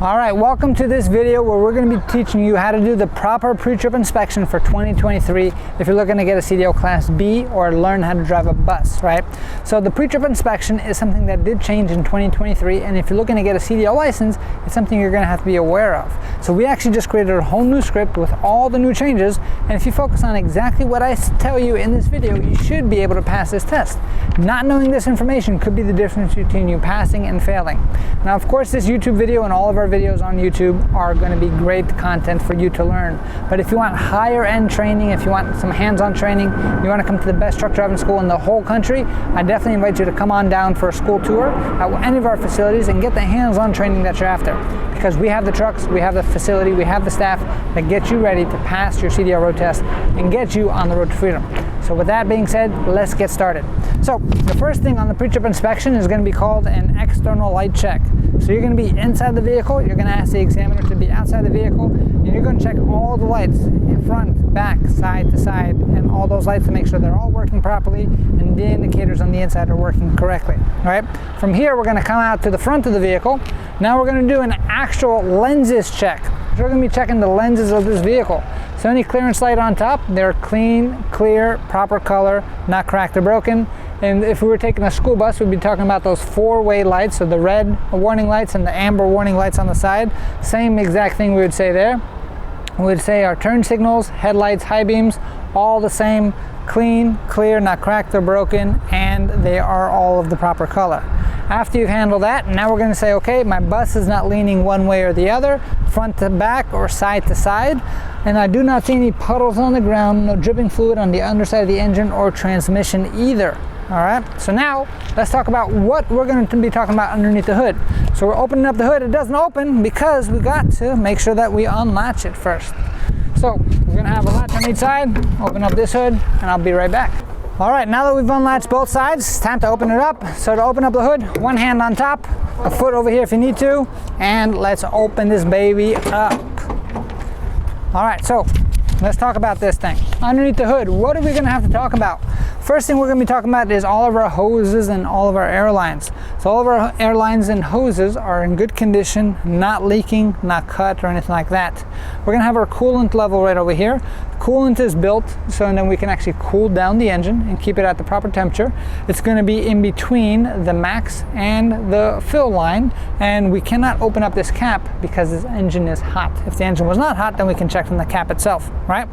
Alright, welcome to this video where we're going to be teaching you how to do the proper pre-trip inspection for 2023 if you're looking to get a CDL Class B or learn how to drive a bus, right? So the pre-trip inspection is something that did change in 2023, and if you're looking to get a CDL license, it's something you're going to have to be aware of. So we actually just created a whole new script with all the new changes, and if you focus on exactly what I tell you in this video, you should be able to pass this test. Not knowing this information could be the difference between you passing and failing. Now, of course, this YouTube video and all of our videos on YouTube are going to be great content for you to learn. But if you want higher end training, if you want some hands-on training, you want to come to the best truck driving school in the whole country, I definitely invite you to come on down for a school tour at any of our facilities and get the hands-on training that you're after. Because we have the trucks, we have the facility, we have the staff that get you ready to pass your CDL road test and get you on the road to freedom. So with that being said, let's get started. So the first thing on the pre-trip inspection is going to be called an external light check. So you're going to be inside the vehicle, you're going to ask the examiner to be outside the vehicle, and you're going to check all the lights in front, back, side to side, and all those lights to make sure they're all working properly and the indicators on the inside are working correctly. All right. From here, we're going to come out to the front of the vehicle. Now we're going to do an actual lenses check. So we're going to be checking the lenses of this vehicle. So any clearance light on top, they're clean, clear, proper color, not cracked or broken. And if we were taking a school bus, we'd be talking about those four-way lights, so the red warning lights and the amber warning lights on the side. Same exact thing we would say there. We would say our turn signals, headlights, high beams, all the same, clean, clear, not cracked or broken, and they are all of the proper color. After you've handled that, now we're going to say, okay, my bus is not leaning one way or the other, front to back or side to side, and I do not see any puddles on the ground, no dripping fluid on the underside of the engine or transmission either. All right, so now let's talk about what we're going to be talking about underneath the hood. So we're opening up the hood. It doesn't open because we got to make sure that we unlatch it first. So we're going to have a latch on each side, open up this hood, and I'll be right back. All right, now that we've unlatched both sides, it's time to open it up. So to open up the hood, one hand on top, a foot over here if you need to, and let's open this baby up. All right, so let's talk about this thing. Underneath the hood, what are we going to have to talk about? First thing we're going to be talking about is all of our hoses and all of our air lines. So all of our air lines and hoses are in good condition, not leaking, not cut or anything like that. We're going to have our coolant level right over here. Coolant is built so then we can actually cool down the engine and keep it at the proper temperature. It's going to be in between the max and the fill line, and we cannot open up this cap because this engine is hot. If the engine was not hot, then we can check from the cap itself, right?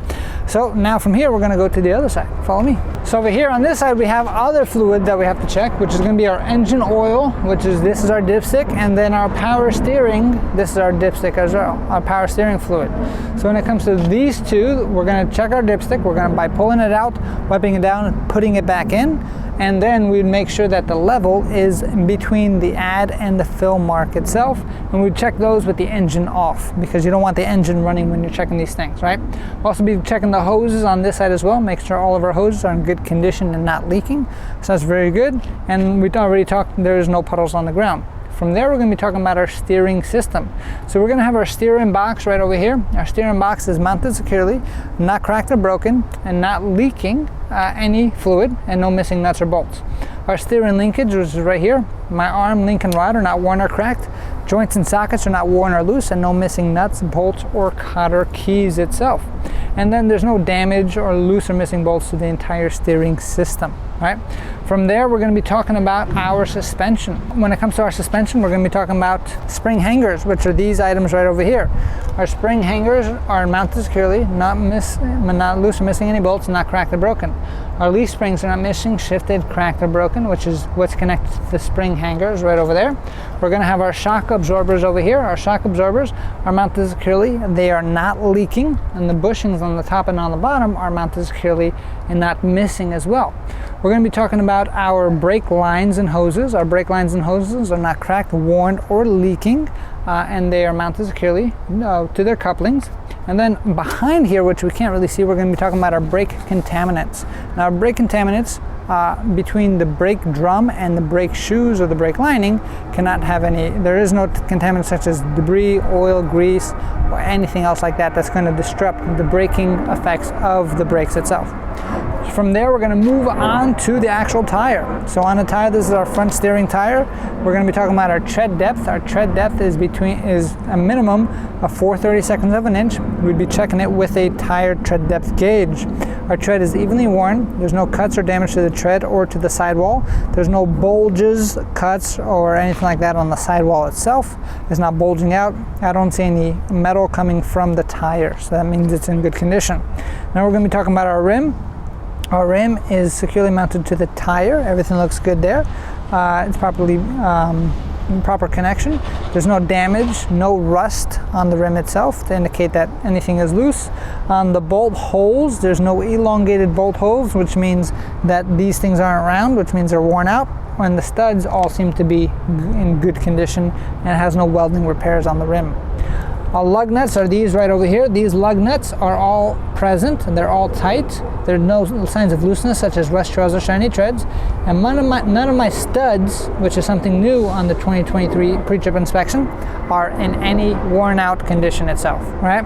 So now from here, we're going to go to the other side. Follow me. So over here on this side, we have other fluid that we have to check, which is going to be our engine oil, this is our dipstick, and then our power steering, this is our dipstick as well, our power steering fluid. So when it comes to these two, we're going to check our dipstick. We're going to, by pulling it out, wiping it down, putting it back in, and then we'd make sure that the level is between the add and the fill mark itself, and we'd check those with the engine off because you don't want the engine running when you're checking these things, right? We'll also be checking the hoses on this side as well, make sure all of our hoses are in good condition and not leaking. So that's very good, and we already talked, there's no puddles on the ground. From there, we're going to be talking about our steering system. So we're going to have our steering box right over here. Our steering box is mounted securely, not cracked or broken, and not leaking any fluid, and no missing nuts or bolts. Our steering linkage, which is right here, my arm, link, and rod are not worn or cracked. Joints and sockets are not worn or loose, and no missing nuts, bolts, or cotter keys itself. And then there's no damage or loose or missing bolts to the entire steering system, right? From there, we're going to be talking about our suspension. When it comes to our suspension, we're going to be talking about spring hangers, which are these items right over here. Our spring hangers are mounted securely, not loose or missing any bolts, not cracked or broken. Our leaf springs are not missing, shifted, cracked, or broken, which is what's connected to the spring hangers right over there. We're going to have our shock absorbers over here. Our shock absorbers are mounted securely. They are not leaking, and the bushings on the top and on the bottom are mounted securely and not missing as well. We're going to be talking about our brake lines and hoses. Our brake lines and hoses are not cracked, worn, or leaking, and they are mounted securely to their couplings. And then behind here, which we can't really see, we're going to be talking about our brake contaminants. Now, our brake contaminants between the brake drum and the brake shoes or the brake lining cannot have any, there is no contaminants such as debris, oil, grease, or anything else like that that's going to disrupt the braking effects of the brakes itself. from there, we're going to move on to the actual tire. So on the tire, this is our front steering tire. We're going to be talking about our tread depth. Our tread depth is a minimum of 4/32 of an inch. We'd be checking it with a tire tread depth gauge. Our tread is evenly worn. There's no cuts or damage to the tread or to the sidewall. There's no bulges, cuts, or anything like that on the sidewall itself. It's not bulging out. I don't see any metal coming from the tire, so that means it's in good condition. Now we're going to be talking about our rim. Our rim is securely mounted to the tire. Everything looks good there. It's properly proper connection. There's no damage, no rust on the rim itself to indicate that anything is loose. On the bolt holes, there's no elongated bolt holes, which means that these things aren't round, which means they're worn out. And the studs all seem to be in good condition and it has no welding repairs on the rim. Our lug nuts are these right over here. These lug nuts are all present and they're all tight. There are no signs of looseness such as rust trails or shiny treads. And none of my studs, which is something new on the 2023 pre-trip inspection, are in any worn out condition itself, right?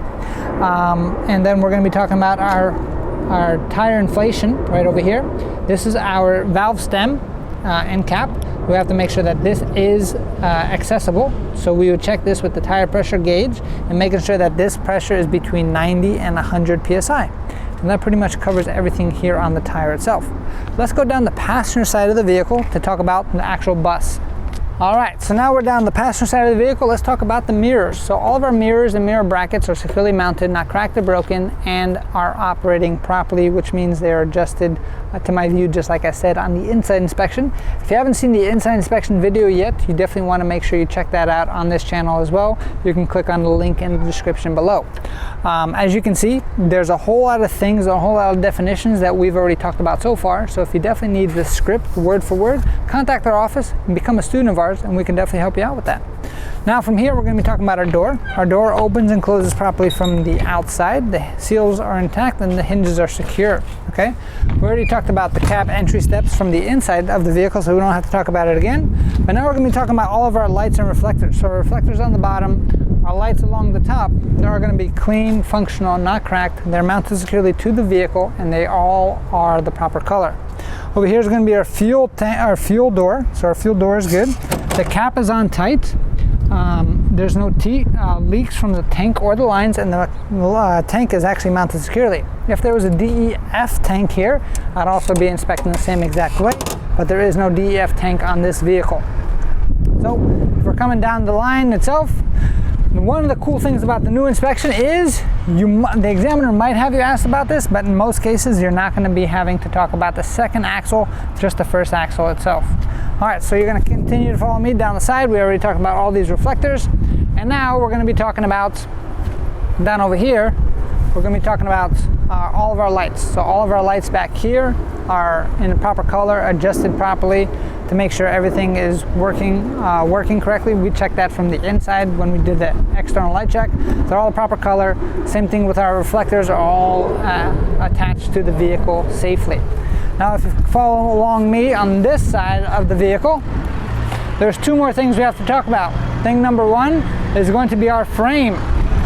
And then we're going to be talking about our tire inflation right over here. This is our valve stem end cap. We have to make sure that this is accessible. So we would check this with the tire pressure gauge and making sure that this pressure is between 90 and 100 psi. And that pretty much covers everything here on the tire itself. Let's go down the passenger side of the vehicle to talk about the actual bus. All right, so now we're down the passenger side of the vehicle. Let's talk about the mirrors. So all of our mirrors and mirror brackets are securely mounted, not cracked or broken, and are operating properly, which means they are adjusted to my view, just like I said on the inside inspection. If you haven't seen the inside inspection video yet, you definitely want to make sure you check that out on this channel as well. You can click on the link in the description below. As you can see, there's a whole lot of things, a whole lot of definitions that we've already talked about so far. So if you definitely need the script word for word, contact our office and become a student of ours, and we can definitely help you out with that. Now from here, we're going to be talking about our door. Our door opens and closes properly from the outside. The seals are intact and the hinges are secure, okay? We already talked about the cab entry steps from the inside of the vehicle, so we don't have to talk about it again. But now we're going to be talking about all of our lights and reflectors. So our reflectors on the bottom, our lights along the top, they're going to be clean, functional, not cracked. They're mounted securely to the vehicle and they all are the proper color. Over here is going to be our fuel door. So our fuel door is good. The cap is on tight. There's no leaks from the tank or the lines, and the tank is actually mounted securely. If there was a DEF tank here, I'd also be inspecting the same exact way, but there is no DEF tank on this vehicle. So if we're coming down the line itself, one of the cool things about the new inspection is the examiner might have you ask about this, but in most cases you're not going to be having to talk about the second axle, just the first axle itself. All right, so you're going to continue to follow me down the side. We already talked about all these reflectors, and now we're going to be talking about down over here. We're going to be talking about all of our lights. So all of our lights back here are in the proper color, adjusted properly to make sure everything is working correctly. We checked that from the inside when we did the external light check. They're all the proper color. Same thing with our reflectors, are all attached to the vehicle safely. Now if you follow along me on this side of the vehicle, there's two more things we have to talk about. Thing number one is going to be our frame.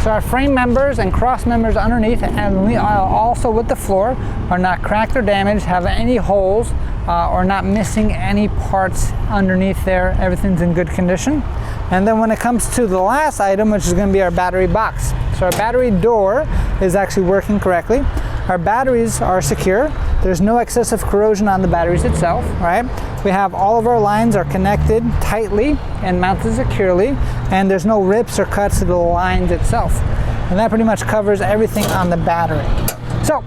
So our frame members and cross members underneath and also with the floor are not cracked or damaged, have any holes, or not missing any parts underneath there. Everything's in good condition. And then when it comes to the last item, which is going to be our battery box. So our battery door is actually working correctly. Our batteries are secure. There's no excessive corrosion on the batteries itself, right? We have all of our lines are connected tightly and mounted securely, and there's no rips or cuts to the lines itself. And that pretty much covers everything on the battery. So,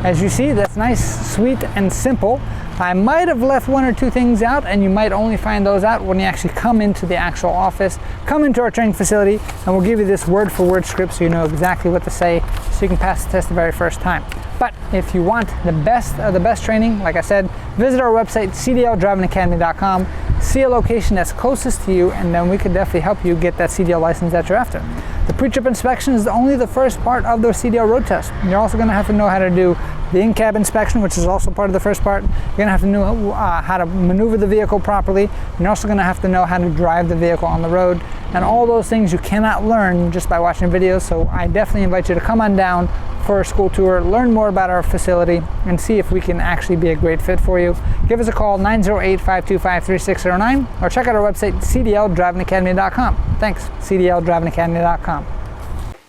as you see, that's nice, sweet, and simple. I might have left one or two things out, and you might only find those out when you actually come into the actual office, come into our training facility, and we'll give you this word-for-word script so you know exactly what to say so you can pass the test the very first time. But if you want the best of the best training, like I said, visit our website, CDLDrivingAcademy.com, see a location that's closest to you, and then we could definitely help you get that CDL license that you're after. The pre-trip inspection is only the first part of the CDL road test. You're also going to have to know how to do the in-cab inspection, which is also part of the first part. You're going to have to know how to maneuver the vehicle properly. You're also going to have to know how to drive the vehicle on the road. And all those things you cannot learn just by watching videos, so I definitely invite you to come on down for a school tour, learn more about our facility, and see if we can actually be a great fit for you. Give us a call, 908-525-3609, or check out our website, CDLDrivingAcademy.com. Thanks, CDLDrivingAcademy.com.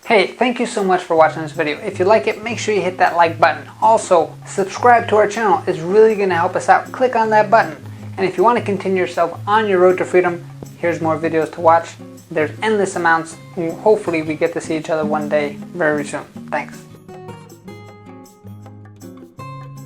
Hey, thank you so much for watching this video. If you like it, make sure you hit that like button. Also, subscribe to our channel. It's really going to help us out. Click on that button. And if you want to continue yourself on your road to freedom, here's more videos to watch. There's endless amounts. Hopefully we get to see each other one day very soon. Thanks.